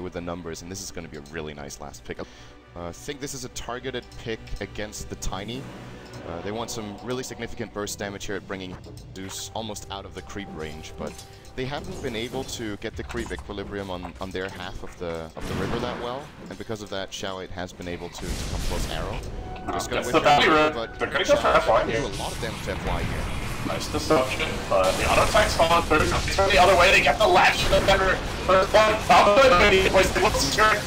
with the numbers, and this is going to be a really nice last pick. I think this is a targeted pick against the Tiny. They want some really significant burst damage here at bringing Zeus almost out of the creep range, but they haven't been able to get the creep equilibrium on their half of the river that well, and because of that, Xiao8 has been able to come close arrow. Just gonna the Valley Road. They're gonna go for FY here. Do a lot of damage to FY here. Nice disruption, but the auto attacks falling through. It's the other way. They get the latch and the vendor first one.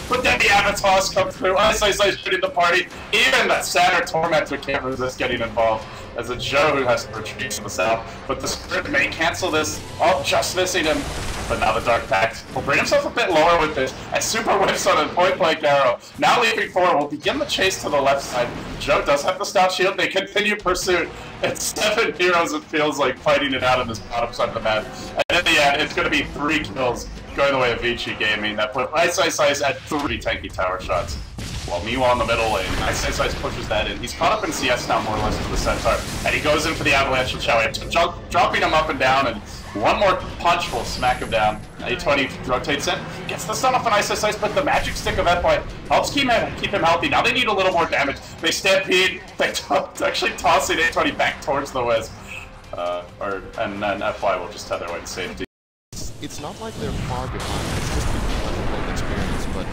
But then the avatars come through. Ice shooting the party. Even that Saturn Tormentor can't resist getting involved. As a Joe who has to retreat to the south. But the Spirit may cancel this. Oh, just missing him. But now the Dark Pact will bring himself a bit lower with this. And Super whiffs on a point-blank arrow. Now leaping forward, will begin the chase to the left side. Joe does have the stout shield. They continue pursuit. It's 7 heroes, it feels like, fighting it out on this bottom side of the map. And in the end, it's going to be 3 kills going the way of Vici Gaming. That put Ice at 3 tanky tower shots. While Miwa in the middle lane, Ice pushes that in. He's caught up in CS now, more or less, to the Centaur. And he goes in for the Avalanche of Xiao8, dropping him up and down, and one more punch will smack him down. A20 rotates in, gets the stun off an Ice, but the magic stick of FY helps keep him healthy. Now they need a little more damage. They stampede, they actually tossing A20 back towards the Wisp. And then FY will just tether away to safety. It's not like they're far behind, it's just people have old experience, but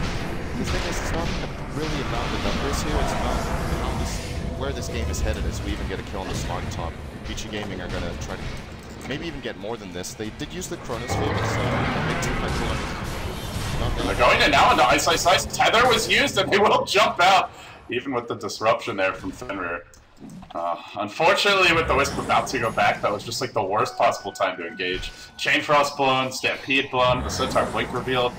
the thing is, it's not really about the numbers here, it's about where this game is headed as we even get a kill on the Smart top. Vici Gaming are going to try to maybe even get more than this. They did use the Chronosphere, so big team like they're going in now into Ice. Tether was used and they will jump out, even with the disruption there from Fenrir. Unfortunately, with the Wisp about to go back, that was just like the worst possible time to engage. Chain Frost blown, Stampede blown, the Centaur Blink revealed.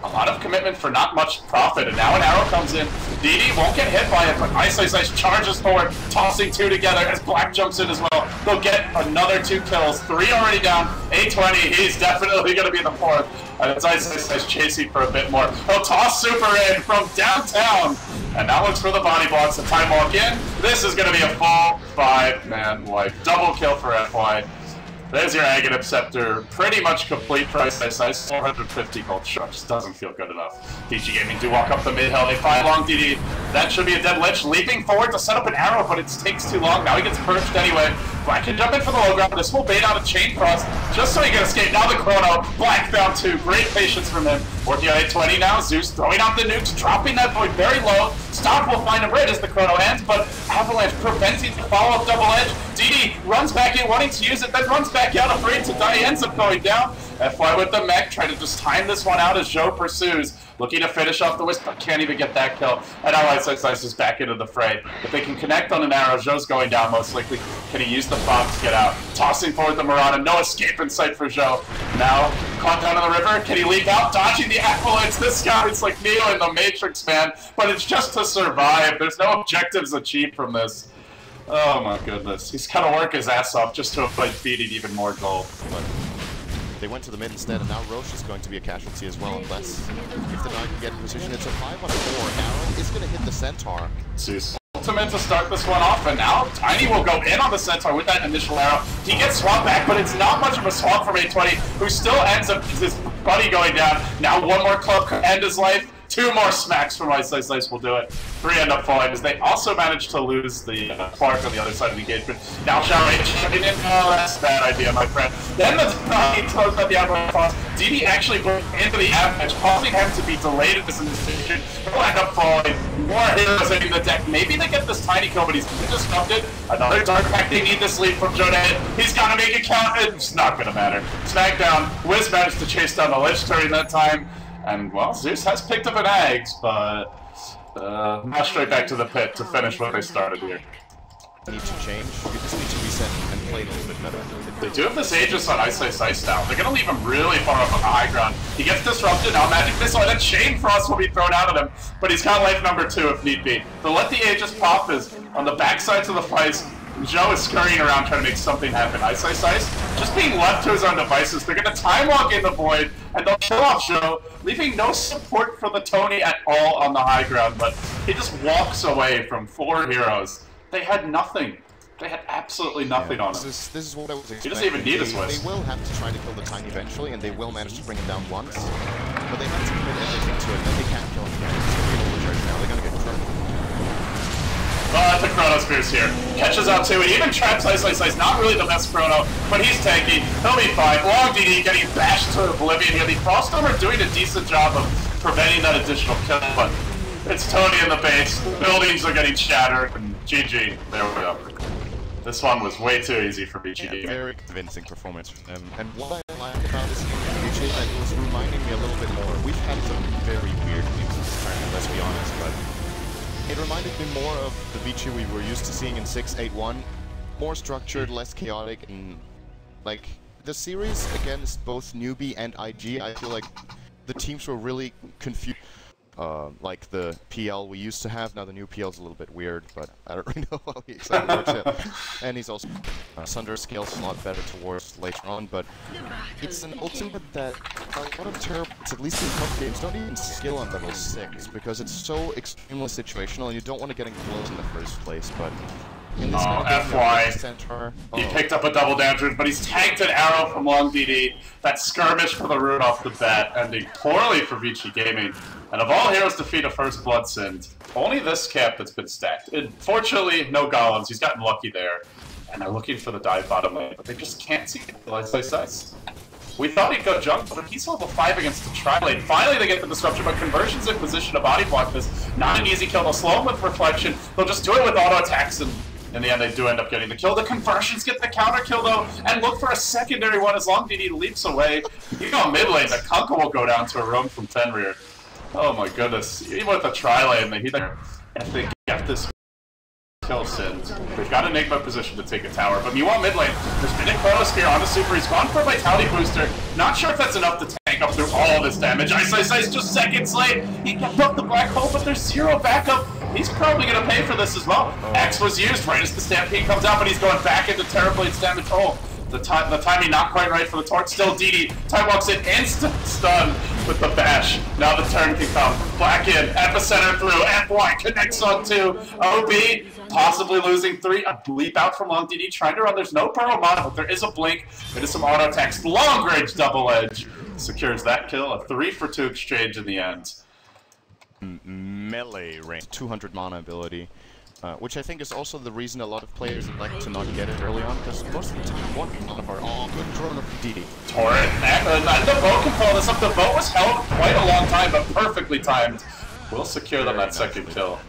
A lot of commitment for not much profit, and now an arrow comes in. DD won't get hit by it, but Ice charges forward, tossing 2 together as Black jumps in as well. They'll get another 2 kills, 3 already down. A20, he's definitely going to be the 4th. And it's Ice chasing for a bit more. He'll toss Super in from downtown, and now looks for the body blocks. The time walk in. This is going to be a full 5-man wipe. Double kill for FY. There's your Aghanim Scepter, pretty much complete for Ice, 450 gold. Sure, just doesn't feel good enough. Vici Gaming do walk up the mid-hill, they find long DD. That should be a dead Lich, leaping forward to set up an arrow, but it takes too long. Now he gets perched anyway. Black can jump in for the low ground. This will bait out a Chain Frost, just so he can escape. Now the Chrono, Black down 2, great patience from him. Working on A20 now, Zeus throwing out the nukes, dropping that Void very low. Stomp will find him right as the Chrono ends, but Avalanche preventing the follow-up double edge. DD runs back in, wanting to use it, then runs back out, afraid to die, ends up going down. FY with the mech, trying to just time this one out as Joe pursues. Looking to finish off the Wisp, but can't even get that kill. And now Ice is back into the fray. If they can connect on an arrow, Joe's going down most likely. Can he use the fog to get out? Tossing forward the Marauder, no escape in sight for Joe. Now, caught down in the river, can he leap out? Dodging the Acolytes, this guy is like Neo in the Matrix, man. But it's just to survive, there's no objectives achieved from this. Oh my goodness, he's gotta work his ass off just to avoid feeding even more gold. But they went to the mid instead, and now Roche is going to be a casualty as well, unless if the Nine can get in position. It's a 5-on-4. Arrow is going to hit the Centaur. Zeus ultimate to start this one off, and now Tiny will go in on the Centaur with that initial arrow. He gets swamped back, but it's not much of a swamp from A20, who still ends up his buddy going down. Now one more club could end his life. 2 more smacks from Ice will do it. 3 end up falling as they also manage to lose the Clark on the other side of the engagement. Now Xiao8 shooting in. Oh, that's a bad idea, my friend. Then the he throws out the Avalanche toss. DD actually went into the Avalanche, causing him to be delayed at this position. He'll end up falling. More heroes hitting the deck. Maybe they get this Tiny kill, but he's been disrupted. Another Dark Pact. They need this lead from Joe to hit. He's got to make it count. It's not going to matter. Smackdown. Wiz managed to chase down the Lich during that time. And, well, Zeus has picked up an Ags, but now straight back to the pit to finish what they started here. Need to change. You just need to reset and play a little bit better. They do have this Aegis on Ice now. They're going to leave him really far up on the high ground. He gets disrupted, now Magic Missile, and then Chain Frost will be thrown out at him, but he's got life number 2 if need be. They'll let the Aegis pop is on the backsides of the fights. Joe is scurrying around trying to make something happen. Ice, just being left to his own devices. They're going to time walk in the void, and they'll kill off Joe, leaving no support for the Tony at all on the high ground, but he just walks away from 4 heroes. They had nothing. They had absolutely nothing on him. This is what I was expecting. He doesn't even need a Swiss. They will have to try to kill the Tiny eventually, and they will manage to bring him down once, but they have to commit everything to it Spears here. Catches out two. He even traps Ice. Not really the best chrono, but he's tanky. He'll be fine. Long DD getting bashed to oblivion here. The Froststormer doing a decent job of preventing that additional kill, but it's Tony in the base. The buildings are getting shattered, and GG. There we go. This one was way too easy for Vici. Yeah, very convincing performance from them. And what I like about this Vici, it was reminding me a little bit more. We've had some very weird games this tournament, let's be honest, but it reminded me more of the Vici we were used to seeing in 6-8-1. More structured, less chaotic, and like the series against both newbie and IG, I feel like the teams were really confused. Like the PL we used to have, now the new PL's a little bit weird, but I don't really know how he exactly works yet. And he's also Sunder scales a lot better towards later on, but it's an ultimate that a lot of turrets, at least in tough games, don't even skill on level 6, because it's so extremely situational and you don't want to get enclosed in the first place, but in this kind of FY. Centaur, He picked up a double damage, but he's tanked an arrow from Long DD. That skirmish for the rune off the bat, ending poorly for Vici Gaming. And of all heroes to defeat a first blood sinned, only this cap that's been stacked. Fortunately, no golems. He's gotten lucky there. And they're looking for the dive bottom lane, but they just can't see it. We thought he'd go junk, but he's level 5 against the tri-lane. Finally, they get the disruption, but conversion's in position to body block this. Not an easy kill. They'll slow him with reflection. They'll just do it with auto attacks, and in the end, they do end up getting the kill. The conversions get the counter kill, though, and look for a secondary one as Long DD leaps away. You go mid lane, the Kunkka will go down to a roam from Fenrir. Oh my goodness. Even with the tri-lane, if they get this kill Sins, they've got Enigma position to take a tower. But meanwhile, mid lane, there's been a Chronosphere on the Super. He's gone for a Vitality Booster. Not sure if that's enough to tank up through all this damage. Ice just seconds late. He kept up the Black Hole, but there's zero backup. He's probably going to pay for this as well. X was used right as the Stampede comes out, but he's going back into Terrorblades damage. Oh, the timing not quite right for the torch. Still DD. Time walks in, instant stun with the bash. Now the turn can come. Black in, epicenter through, FY connects on 2. OB possibly losing 3. A bleep out from Long DD trying to run. There's no Pearl Mod, but there is a blink. There is some auto attacks. Long range double edge secures that kill. A 3 for 2 exchange in the end. Melee range, 200 mana ability, which I think is also the reason a lot of players like to not get it early on, because most of the time, one of our good drone of DD. Torrent, and the boat can pull this up. The boat was held quite a long time, but perfectly timed. We'll secure them that second kill.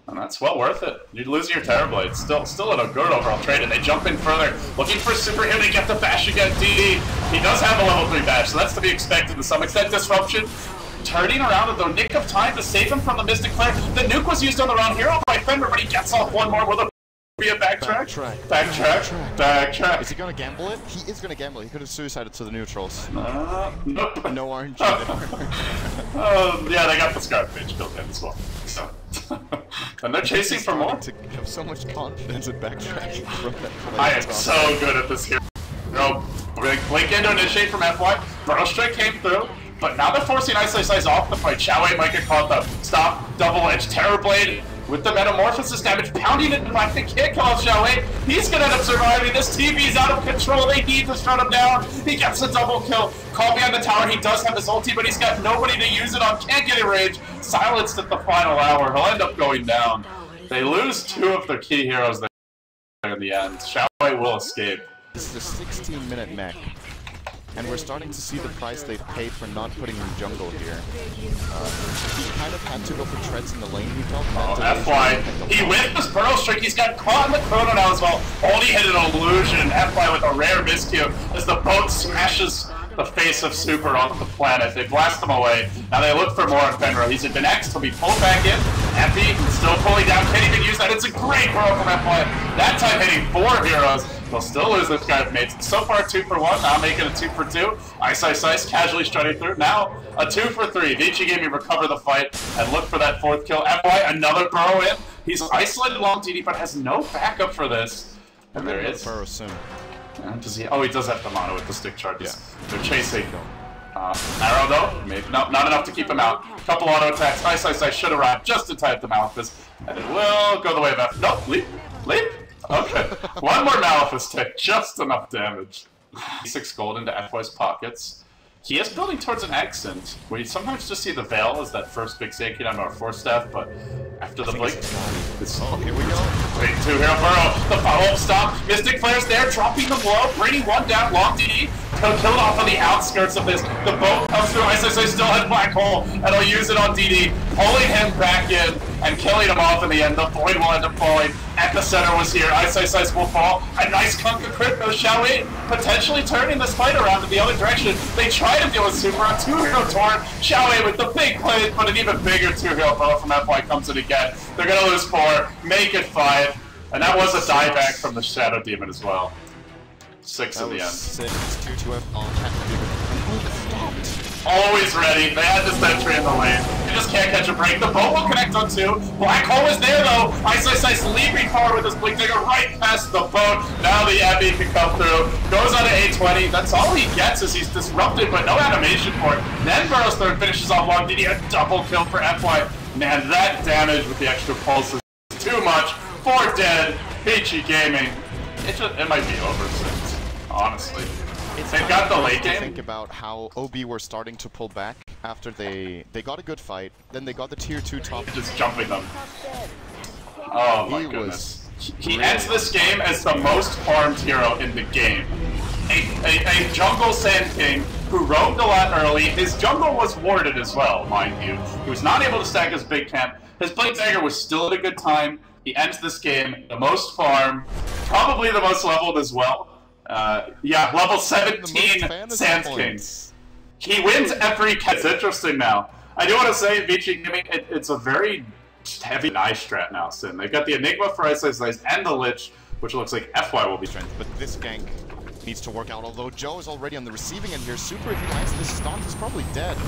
And that's well worth it. You're losing your Terrorblade. Still in a good overall trade, and they jump in further. Looking for super here to get the bash again. DD. He does have a level 3 bash, so that's to be expected to some extent. Disruption. Turning around in the nick of time to save him from the Mystic Flare. The nuke was used on the round hero by Fenrir, but he gets off one more. Will there be a backtrack? Backtrack. Is he gonna gamble it? He is gonna gamble. He could have suicided to the neutrals. Nope. No RNG. Yeah, they got the Scarpage built in as well. So. And they're chasing for more. To have so much confidence in backtracking from that. I am so good at this hero. Blink in to initiate from FY. Burrow Strike came through. But now they're forcing Ice off the fight. Xiaowei might get caught the stop, double-edged Terrorblade with the Metamorphosis damage, pounding it back. They can't kill off Xiaowei. He's gonna end up surviving. This TV's out of control. They need to shut him down. He gets a double kill. Call behind the tower. He does have his ulti, but he's got nobody to use it on. Can't get in range. Silenced at the final hour. He'll end up going down. They lose 2 of their key heroes there in the end. Xiaowei will escape. This is a 16-minute mech. And we're starting to see the price they've paid for not putting him jungle here. He kind of had to go for treads in the lane, he felt. FY. He went this Burrow Streak. He's got caught in the chrono now as well. Only hit an illusion. FY with a rare miscue as the boat smashes the face of Super onto the planet. They blast him away. Now they look for more on Fenrir. He's been X. He'll be pulled back in. Epi still pulling down. Can't even use that. It's a great throw from FY. That time hitting 4 heroes. They'll still lose this guy's mates. So far 2 for 1, now making a 2 for 2. Ice, casually strutting through. Now a 2 for 3. Vici Gaming recover the fight and look for that 4th kill. FY, another burrow in. He's isolated Long DD, but has no backup for this. And there is. Burrow soon. Does he? Oh, he does have the mono with the stick charges. Yeah. They're chasing. Arrow though, maybe not enough to keep him out. Couple auto attacks. Ice should arrive just in time to Malphus, and it will go the way of F. Nope, leap. Okay, one more Malphus tick, just enough damage. 6 gold into FY's pockets. He is building towards an accent. We sometimes just see the Veil as that first big Zankin on our 4 staff, but After the blink. Oh, here we go. Wait, 2 hero burrow. The follow-up stop. Mystic Flare's there, dropping the blow, bringing one down. Long DD. Killed off on the outskirts of this. The boat comes through. ISSA still has Black Hole, and he'll use it on DD, pulling him back in and killing him off in the end. The Void will end up falling. Epicenter was here. ISSA will fall. A nice Conquer crit though, shall we? Potentially turning this fight around in the other direction. They try to deal with Super. A 2-hero Torn. Shall we with the big plays, but an even bigger 2-hero burrow from FY comes in again. They're gonna lose 4, make it 5, and that was a dieback from the Shadow Demon as well. 6 in the end. 6, 2-2 on Always ready. They had this entry in the lane. They just can't catch a break. The boat will connect on 2. Black Hole is there though. ISSA leaping forward with his blink dagger right past the boat. Now the Abbey can come through. Goes on to 820. That's all he gets is he's disrupted, but no animation for it. Then Burrow's third finishes off Long DD. A double kill for FY. Man, that damage with the extra pulse is too much. 4 dead. Vici Gaming. It might be over soon, honestly. They've got the late game. Think about how OB were starting to pull back after they got a good fight, then they got the tier 2 top. Just jumping them. Oh my goodness. He ends this game as the most farmed hero in the game. A jungle Sand King who roamed a lot early. His jungle was warded as well, mind you. He was not able to stack his big camp. His Blade Dagger was still at a good time. He ends this game the most farm, probably the most leveled as well. Yeah, level 17 Sand Kings. He wins every catch. It's interesting now. I do want to say, Vici Gaming, it's a very heavy nice strat now, Sin. They've got the Enigma for ISSA and the Lich, which looks like FY will be strength. But this gank needs to work out, although Joe is already on the receiving end here. Super, if he lands this stomp, he's probably dead.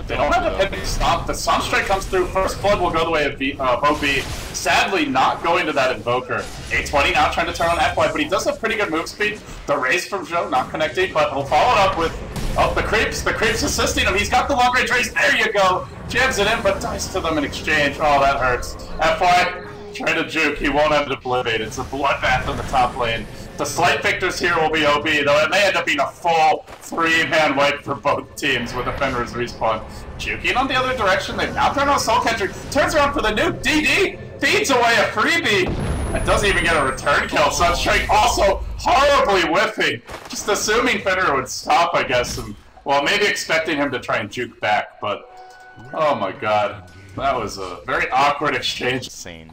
They don't have the pivot stop. The Sunstrike comes through. First Blood will go the way of OB. Sadly, not going to that Invoker. 820 now trying to turn on FY, but he does have pretty good move speed. The raise from Joe, not connecting, but he'll follow it up with the creeps. The creeps assisting him. He's got the long range raise. There you go. Jams it in, but dies to them in exchange. Oh, that hurts. FY trying to juke. He won't have to Oblivate. It's a bloodbath in the top lane. The slight victors here will be OB, though it may end up being a full 3-man wipe for both teams with Defender's respawn. Juking on the other direction, they've now turned on Soul Catcher, turns around for the nuke, DD, feeds away a freebie, and doesn't even get a return kill. Sunstrike also horribly whiffing, just assuming Fenrir would stop, I guess, and, well, maybe expecting him to try and juke back, but, oh my god, that was a very awkward exchange. Insane.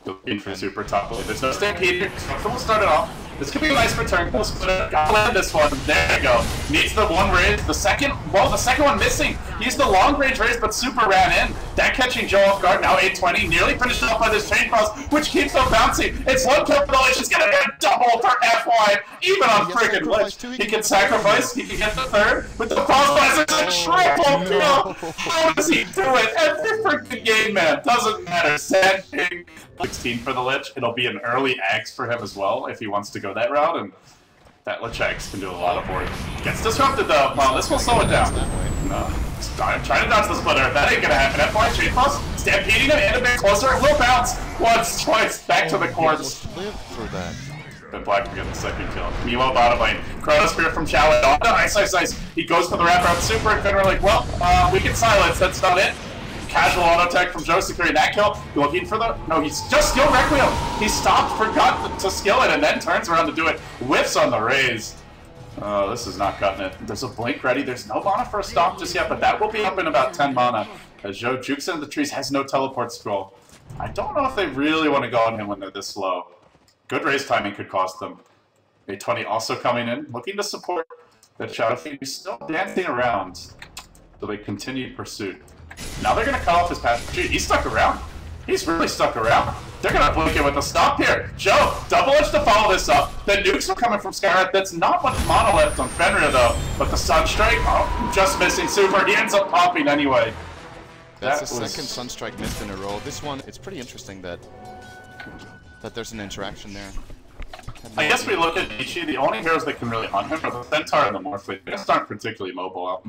Looking for super top lane. There's no stampede here. We'll start it off. This could be a nice return. We'll split it. Gotta land this one. There you go. Needs the one raise. The second one missing. He's the long range raise, but super ran in. That catching Joe off guard. Now 820. Nearly finished off by this chain cross, which keeps them bouncing. It's one kill for the Lich. He's gonna get a double for FY. Even on friggin' Lich. He can sacrifice. He can get the third. With the frostbite, it's a triple kill. How does he do it? Every freaking game, man. Doesn't matter. Sand King. 16 for the Lich. It'll be an early Axe for him as well if he wants to go that route, and that Lich Axe can do a lot of work. Gets disrupted though. Well, this will slow it down. No. Trying to dodge the splitter. That ain't gonna happen. FY chain cross, stampeding him, and a bit closer. Will bounce. Once, twice, back to the courts. Live for that. Then Black will get the second kill. Milo bottom lane. Chronosphere from Chalet. Oh, nice. He goes for the wraparound super, and Fenrir like, well, we can silence. That's not it. Casual auto attack from Joe securing that kill. Looking for the... No, he's just skilled Requiem. He stopped, forgot to skill it, and then turns around to do it. Whiffs on the raise. Oh, this is not cutting it. There's a blink ready. There's no mana for a stop just yet, but that will be up in about 10 mana. As Joe jukes into the trees, has no teleport scroll. I don't know if they really want to go on him when they're this low. Good raise timing could cost them. 820 also coming in, looking to support the Shadow Fiend. He's still dancing around. So they continue pursuit. Now they're going to cut off his path. Gee, he's stuck around. He's really stuck around. They're going to blink it with a stop here. Joe, double edge to follow this up. The nukes are coming from Skyrat. That's not much mana left on Fenrir, though. But the Sunstrike, oh, just missing super. He ends up popping anyway. That's the second Sunstrike missed in a row. This one, it's pretty interesting that there's an interaction there. I guess we look at Vici, the only heroes that can really hunt him are the Centaur and the Morphling. They just aren't particularly mobile,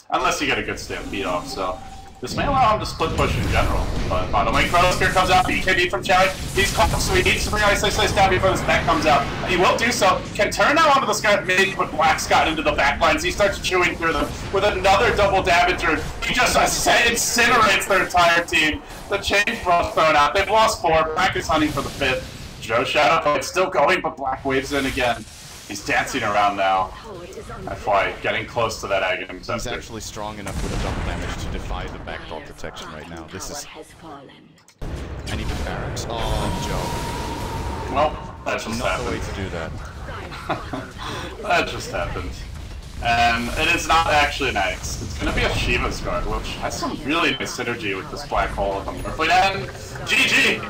unless you get a good stampede off, so This may allow him to split push in general, but bottom lane Chronosphere comes out, BKB from Challenge, he's caught, so he needs to bring Ice down before this back comes out. He will do so, can turn now onto the Scarlet mid, but Black's got into the back lines, he starts chewing through them with another double damager. He just incinerates their entire team. The change ball's thrown out, they've lost 4, Black is hunting for the 5th. Joe Shadow, it's still going, but Black waves in again. He's dancing around now. FY, getting close to that Aghanim Scepter. He's actually strong enough with a double damage to defy the backdoor protection right now. This is... And even Barracks. Oh, Joe. Well, that just Not happened. the way to do that. That just happened. And it is not actually nice. It's going to be a Shiva's Guard, which has some really nice synergy with this Black Hole of the Morphling. And GG!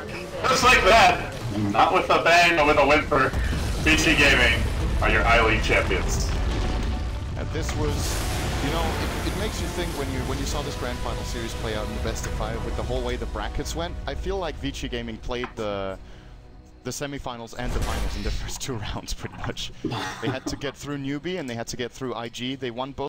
Just like that! Not with a bang, but with a whimper. Vici Gaming are your I-League champions. And this was, you know, it makes you think when you saw this Grand Final Series play out in the best of 5 with the whole way the brackets went. I feel like Vici Gaming played the semifinals and the finals in the first 2 rounds, pretty much. They had to get through Newbie and they had to get through IG. They won both.